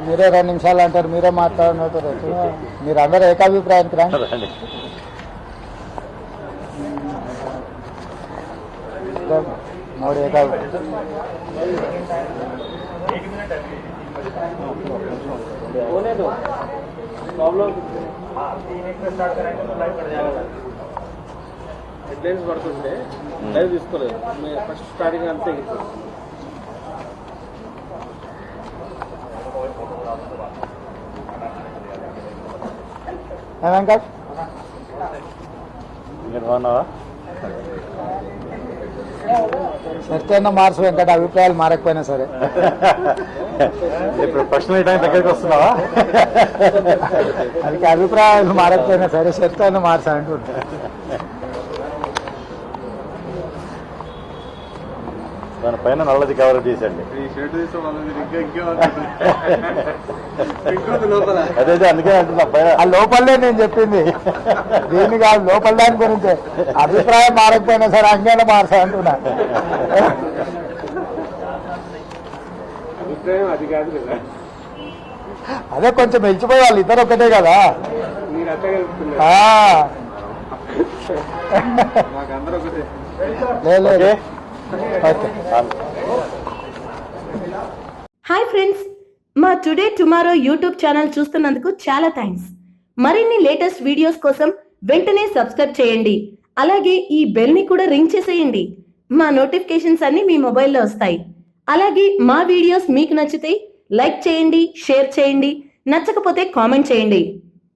మీరే 2 నిమిషాలు అంటారు, మీరే మాట్లాడినట్టు మీరు అందరూ ఏకాభిప్రాయానికి రండి. ನೋಡಿ హెడ్లైన్స్ పడుతుంటే లైవ్ తీసుకోలేదు, ఫస్ట్ స్టార్టింగ్ అంతే. వెంకట్ మీరు బాగున్నావా? సత్యన్న మార్చు వెంకట, అభిప్రాయాలు మారకపోయినా సరే. ఇప్పుడు పర్సనల్ టైం దగ్గరికి వస్తున్నావా? అది అభిప్రాయాలు మారకపోయినా సరే సత్యన్న మార్చా అంటుంటా. దానిపైన నల్లది కవర్ తీసండి. అదే అందుకే అంటున్నా, పైన ఆ లోపలే నేను చెప్పింది, దీన్ని కాదు లోపల దాని గురించే. అభిప్రాయం మారకపోయినా సరే అంగేనా మార్చా అంటున్నా. అభిప్రాయం అది కాదు కదా, అదే కొంచెం మెచ్చిపోయి వాళ్ళు ఇద్దరు ఒకటే కదా. మీరు అట్లా కలుపుతున్నారు, మాకు అందరూ ఒకటే. లేదు హాయ్ ఫ్రెండ్స్, మా టుడే టుమారో యూట్యూబ్ ఛానల్ చూస్తున్నందుకు చాలా థ్యాంక్స్. మరిన్ని లేటెస్ట్ వీడియోస్ కోసం వెంటనే సబ్స్క్రైబ్ చేయండి. అలాగే ఈ బెల్ ని కూడా రింగ్ చేసేయండి. మా నోటిఫికేషన్స్ అన్ని మీ మొబైల్లో వస్తాయి. అలాగే మా వీడియోస్ మీకు నచ్చితే లైక్ చేయండి, షేర్ చేయండి, నచ్చకపోతే కామెంట్ చేయండి.